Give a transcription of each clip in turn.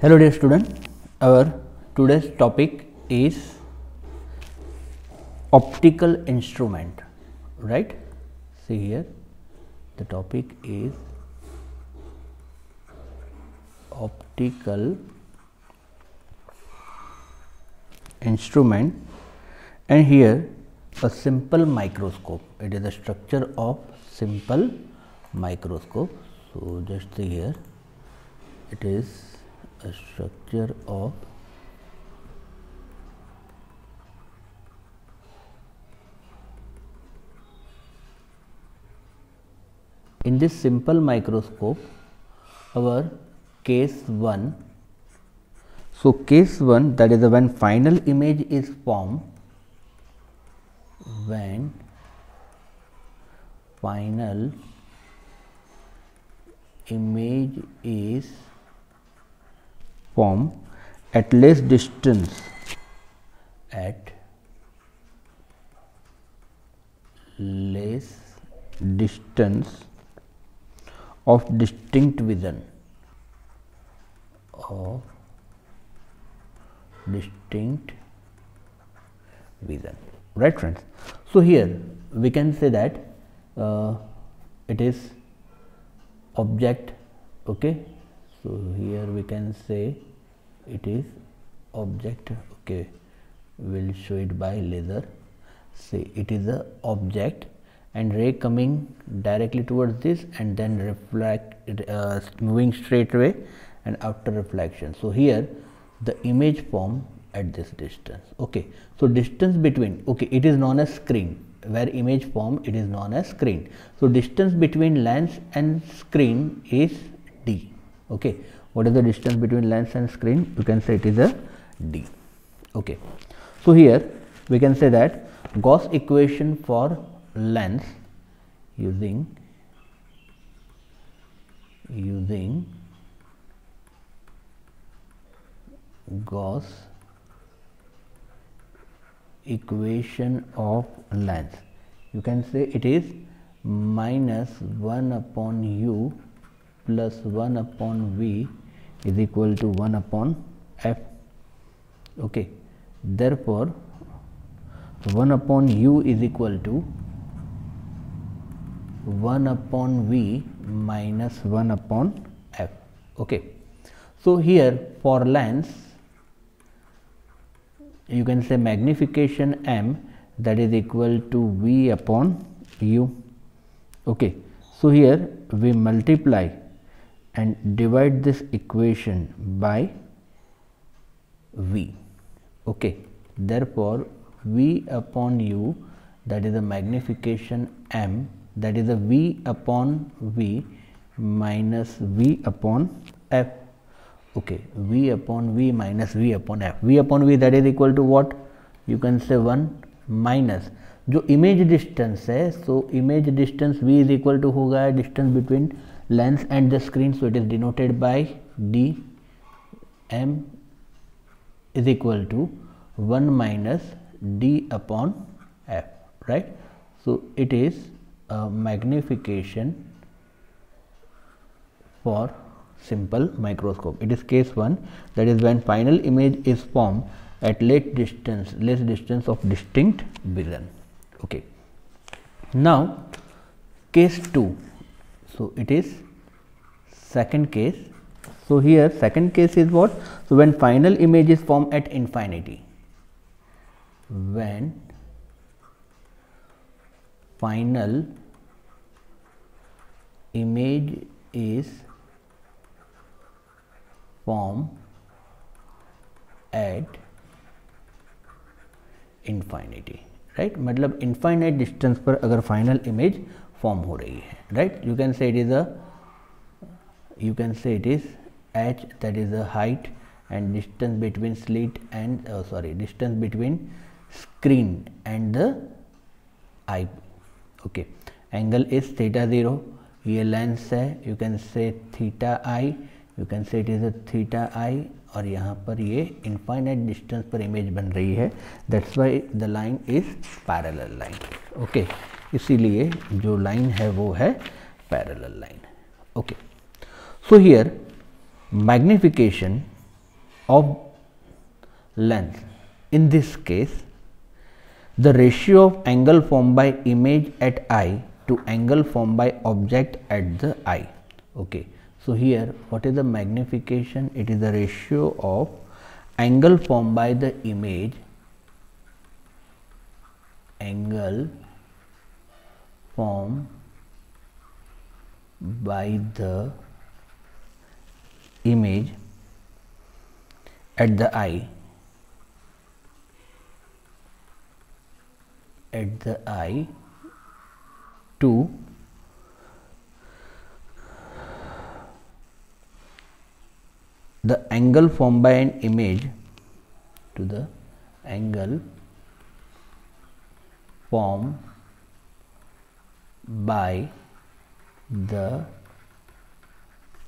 Hello dear student, our today's topic is optical instrument, right? See here, the topic is optical instrument, and here a simple microscope. It is the structure of simple microscope. So just see here, it is a structure of in this simple microscope our case 1. So case 1, that is when final image is formed, when final image is formed at less distance, of distinct vision, right friends? So here we can say that it is object, okay. So here we can say it is object, okay. We will show it by laser. Say it is a object and ray coming directly towards this and then reflect moving straight away and after reflection. So here the image form at this distance, okay. So distance between, okay, it is known as screen. Where image form, it is known as screen. So distance between lens and screen is d, okay. What is the distance between lens and screen? You can say it is a d, okay. So here we can say that Gauss equation for lens using Gauss equation of lens, you can say it is minus 1 upon u plus 1 upon v is equal to 1 upon f, okay. Therefore 1 upon u is equal to 1 upon v minus 1 upon f, okay. So here for lens you can say magnification m, that is equal to v upon u, okay. So here we multiply and divide this equation by v, okay. Therefore v upon u, that is a magnification m, that is a v upon v minus v upon f, okay. V upon v minus v upon f, v upon v that is equal to what? You can say 1 minus जो image distance है, so image distance v is equal to होगा distance between lens and the screen, so it is denoted by d m is equal to 1 minus d upon f, right? So it is a magnification for simple microscope. It is case 1, that is when final image is formed at less distance of distinct vision, okay. Now case 2, so it is second case. So here second case is what? So when final image is formed at infinity, when final image is formed at infinity, right? मतलब infinite distance पर अगर final image form हो रही है, right? You can say it is h, that is the height, and distance between slit and distance between screen and the eye, okay. Angle is theta 0, ये lens है, you can say theta I, you can say it is a theta I, और यहाँ पर ये infinite distance पर image बन रही है, that's why the line is parallel line, okay. इसीलिए जो लाइन है वो है parallel line, okay. So here magnification of length. In this case, the ratio of angle formed by image at eye to angle formed by object at the eye. Okay. So here what is the magnification? It is the ratio of angle formed by the image, angle formed by the image at the eye to the angle formed by an image to the angle formed by the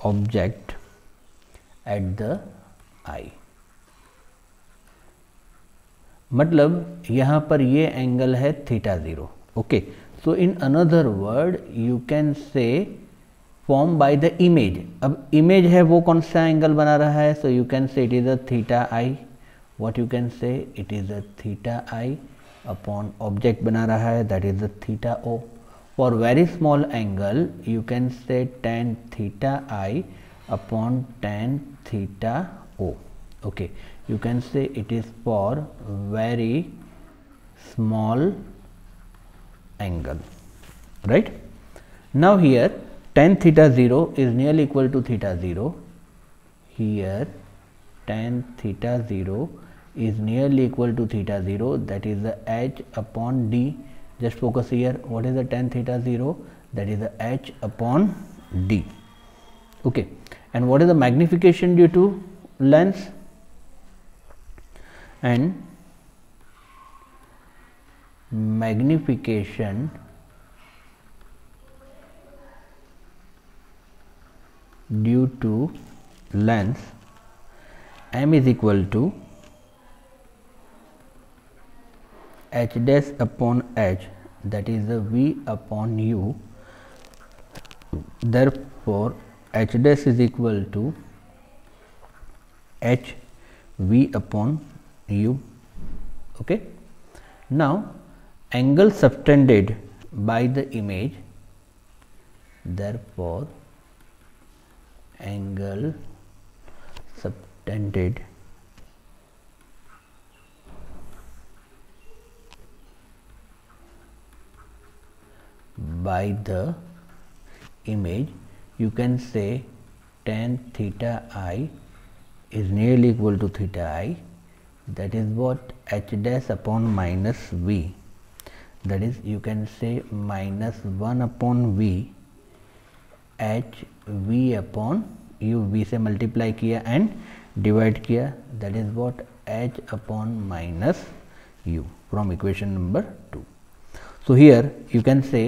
object at the eye. मतलब यहाँ पर ये angle है theta 0. Okay, so in another word you can say form by the image. अब image है वो कौन सा एंगल बना रहा है? So you can say it is a theta i. What you can say it is a theta i upon object बना रहा है, that is a theta o. For very small angle you can say tan theta i upon tan theta O. Okay, you can say it is for very small angle, right? Now here tan theta 0 is nearly equal to theta 0. Here tan theta 0 is nearly equal to theta 0, that is the h upon d. Just focus here, what is the tan theta 0? That is the h upon d. Okay, and what is the magnification due to lens? And magnification due to lens m is equal to h dash upon h, that is the v upon u. Therefore h dash is equal to h v upon u. Okay, now angle subtended by the image, therefore angle subtended by the image, you can say tan theta I is nearly equal to theta I, that is what h dash upon minus v, that is you can say minus 1 upon v h v upon u. v से multiply किया and divide किया, that is what h upon minus u from equation number 2. So here you can say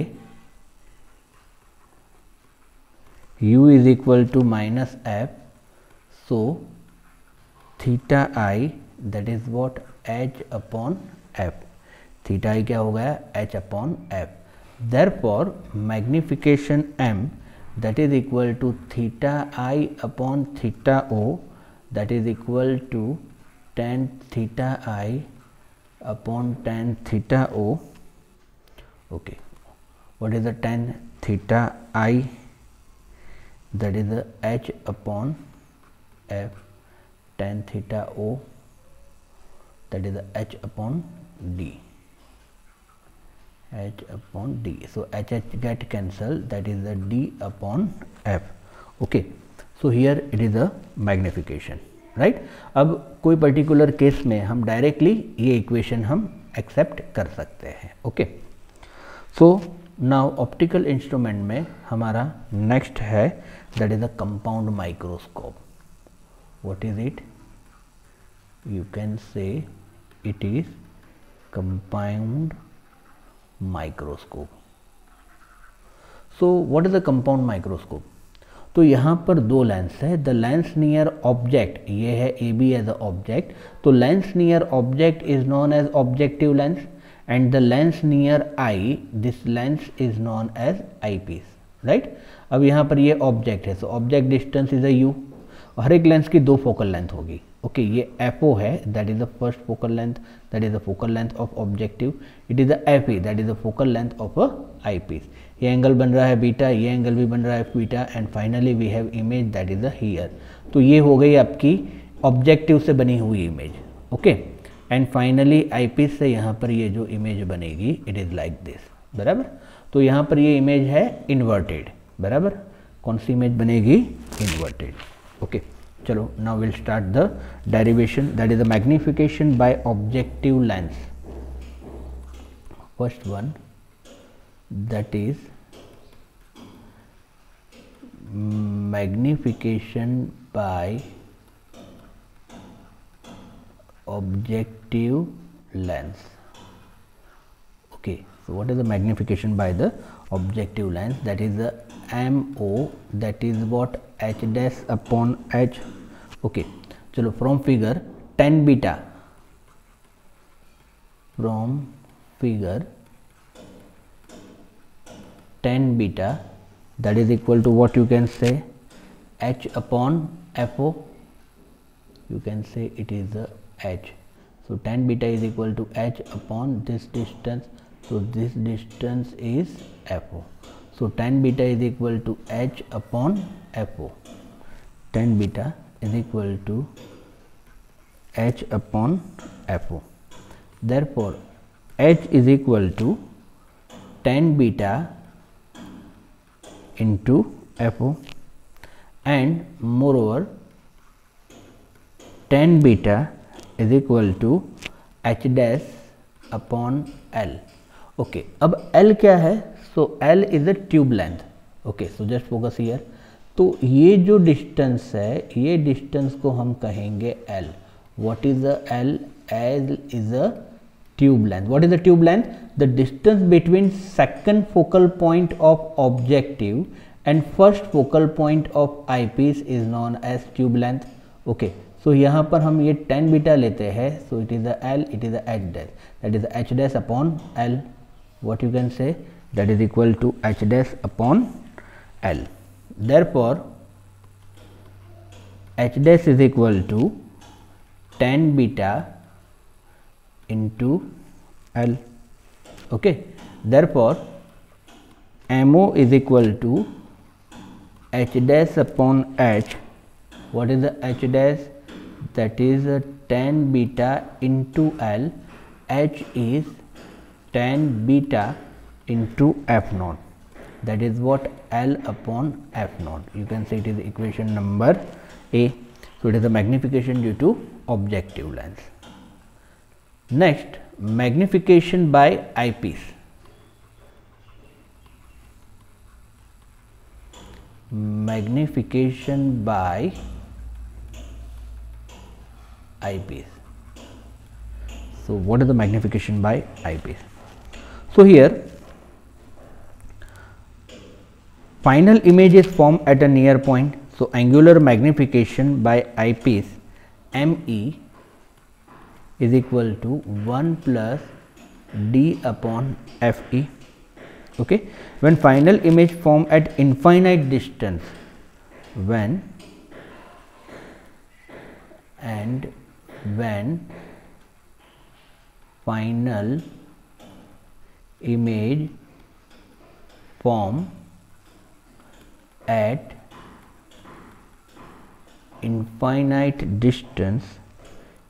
u is equal to minus f, so theta I, that is what h upon f. Theta i क्या हो गया? h upon f. Therefore magnification m, that is equal to theta I upon theta o, that is equal to tan theta I upon tan theta o. Okay, what is the tan theta I? That is the h upon f, tan theta o, that is the h upon d, h upon d. So h get cancelled, that is the d upon f. Okay, so here it is the magnification, right? अब कोई particular case में हम directly ये equation हम accept कर सकते हैं. Okay, so now optical instrument में हमारा नेक्स्ट है that is the compound microscope. What is it? You can say it is compound microscope. So what is the compound microscope? तो यहाँ पर दो लेंस है. द लेंस नियर ऑब्जेक्ट, ये है A B as a object, तो lens near object is known as objective lens, and the lens near eye, this lens is known as eyepiece, right? अब यहाँ पर ये ऑब्जेक्ट है, so object distance is a u. हर एक lens की 2 focal length होगी। Okay, ये FO है, that is the first focal length, that is the focal length of objective. It is the FE, that is the focal length of a eyepiece. ये angle बन रहा है beta, ये angle भी बन रहा है beta, and finally we have image that is the here. तो ये हो गई आपकी ऑब्जेक्टिव से बनी हुई image. Okay, and finally eyepiece से यहाँ पर ये जो इमेज बनेगी इट इज़ लाइक दिस, बराबर। तो यहाँ पर ये इमेज है इन्वर्टेड, बराबर। कौन सी इमेज बनेगी? इन्वर्टेड। ओके, चलो now will start the derivation, that is the magnification bye objective lens. First one, that is magnification by objective lens. Okay, so what is the magnification by the objective lens? That is the MO, that is what? H dash upon H. Okay, chalo from figure tan beta, from figure tan beta, that is equal to what you can say? H upon FO. You can say it is the H. So tan beta is equal to H upon this distance. So this distance is FO. So tan beta is equal to H upon FO. Tan beta is equal to H upon FO. Therefore H is equal to tan beta into FO, and moreover tan beta is equal to H dash upon L. Okay, अब L क्या है? So L is the tube length. Okay, so just focus here. तो ये जो distance है, ये distance को हम कहेंगे L. What is the L? L is the tube length. What is the tube length? The distance between second focal point of objective and first focal point of eyepiece is known as tube length. Okay, so यहाँ पर हम ये tan beta लेते हैं, so it is the L, it is the H dash, that is the H dash upon L. What you can say? That is equal to H dash upon L. Therefore H dash is equal to tan beta into L. Okay, therefore MO is equal to H dash upon H. What is the H dash? That is tan beta into L. H is tan beta into F naught. That is what? L upon F naught. You can say it is equation number A. So it is the magnification due to objective lens. Next, magnification by eyepiece. Magnification by eyepiece. So what is the magnification by eyepiece? So here final image is formed at a near point. So angular magnification by eyepiece ME is equal to 1 plus D upon FE. Okay, when final image formed at infinite distance, when final image formed at infinite distance,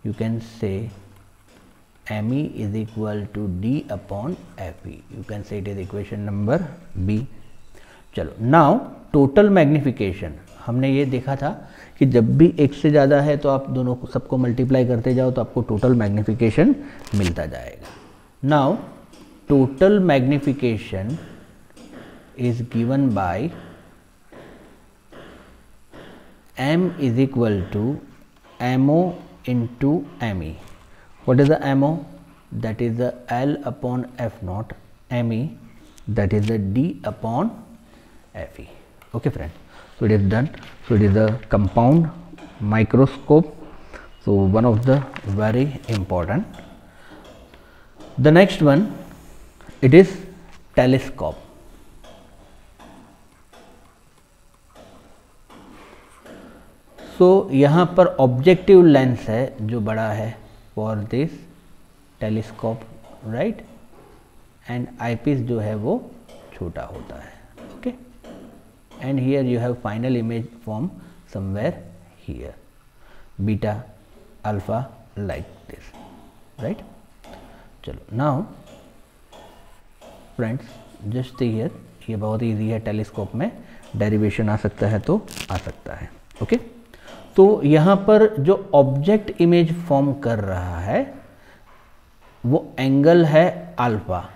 you can say ME is equal to D upon FE. You can say it is equation number B. चलो, now total magnification हमने ये देखा था कि जब भी एक से ज़्यादा है तो आप दोनों को सबको मल्टीप्लाई करते जाओ तो आपको टोटल मैग्निफिकेशन मिलता जाएगा. Now total magnification is given by M is equal to MO into ME. What is the MO? That is the L upon F naught. ME, that is the D upon FE. Okay friends, so it is done. So it is the compound microscope, so one of the very important. The next one, it is telescope. सो यहाँ पर objective lens है जो बड़ा है for this telescope, right, and eyepiece जो है वो छोटा होता है. Okay, and here you have final image form somewhere here, beta alpha like this, right. चलो नाउ फ्रेंड्स जस्ट हियर, ये बहुत ईजी है, टेलीस्कोप में डेरिवेशन आ सकता है तो आ सकता है. ओके, तो यहाँ पर जो ऑब्जेक्ट इमेज फॉर्म कर रहा है वो एंगल है alpha,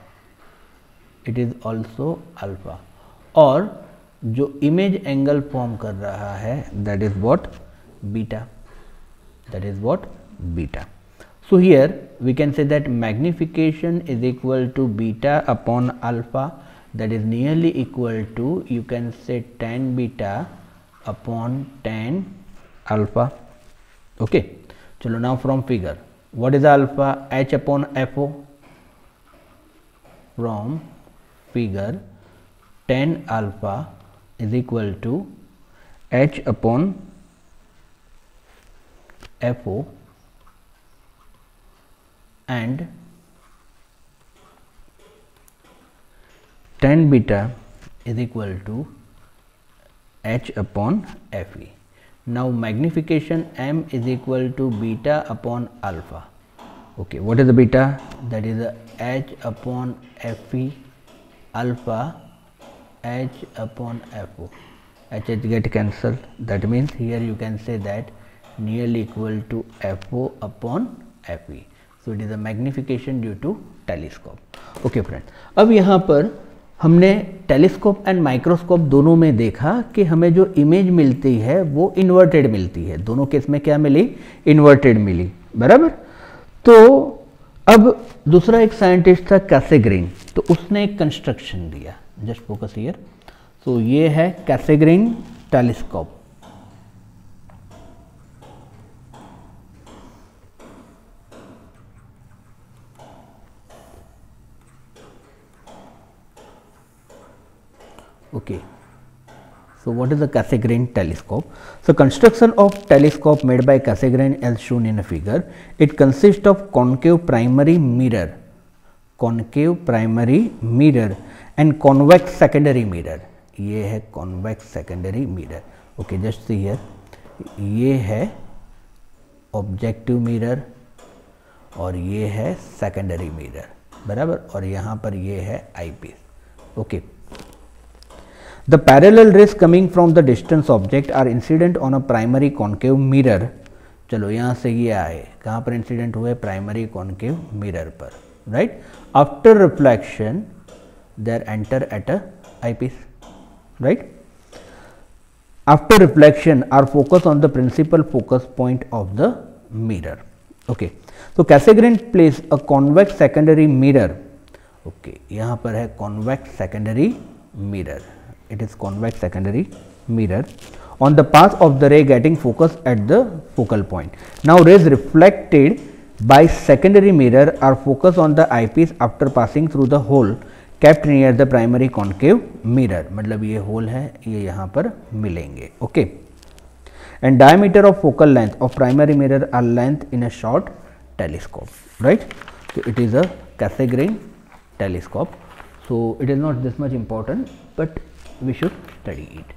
it is also alpha, और जो इमेज एंगल फॉर्म कर रहा है that is what, beta, that is what, beta. So here we can say that magnification is equal to beta upon alpha, that is nearly equal to, you can say, tan beta upon tan alpha. Okay, chalo now from figure, what is alpha? H upon FO. From figure, tan alpha is equal to H upon FO and tan beta is equal to H upon Fe. Now magnification M is equal to beta upon alpha. Okay, what is the beta? That is the H upon Fe alpha H upon FO. H get cancelled, that means here you can say that nearly equal to FO upon Fe. So it is a magnification due to telescope. Okay friend, अब यहाँ पर हमने telescope and microscope दोनों में देखा कि हमें जो इमेज मिलती है वो इन्वर्टेड मिलती है. दोनों केस में क्या मिली? इन्वर्टेड मिली, बराबर. तो अब दूसरा एक साइंटिस्ट था कैसेग्रीन, तो उसने एक कंस्ट्रक्शन दिया, जस्ट फोकस हियर. तो ये है कैसेग्रीन telescope. Okay, so what is the Cassegrain telescope? So construction of telescope made by Cassegrain as shown in a figure. It consists of concave primary mirror and convex secondary mirror. ये है convex secondary mirror. Okay, just see here, ये है objective mirror और ये है secondary mirror, बराबर, और यहाँ पर ये है eyepiece. Okay. The parallel rays coming from the distant object are incident on a primary concave mirror. चलो यहाँ से ये आए, कहाँ पर इंसिडेंट हुए? प्राइमरी कॉन्केव मिरर पर, right. After reflection there enter at a eyepiece, right. After reflection are focus on the principal focus point of the mirror. Okay, तो Cassegrain place a convex secondary mirror. Okay, यहाँ पर है convex secondary mirror, it is convex secondary mirror on the path of the ray getting focus at the focal point. Now rays reflected by secondary mirror are focused on the eyepiece after passing through the hole kept near the primary concave mirror. मतलब ये hole है, ये यहाँ पर मिलेंगे. Okay, and diameter of focal length of primary mirror are length in a short telescope, right. So it is a Cassegrain telescope. So it is not this much important, but we should study it.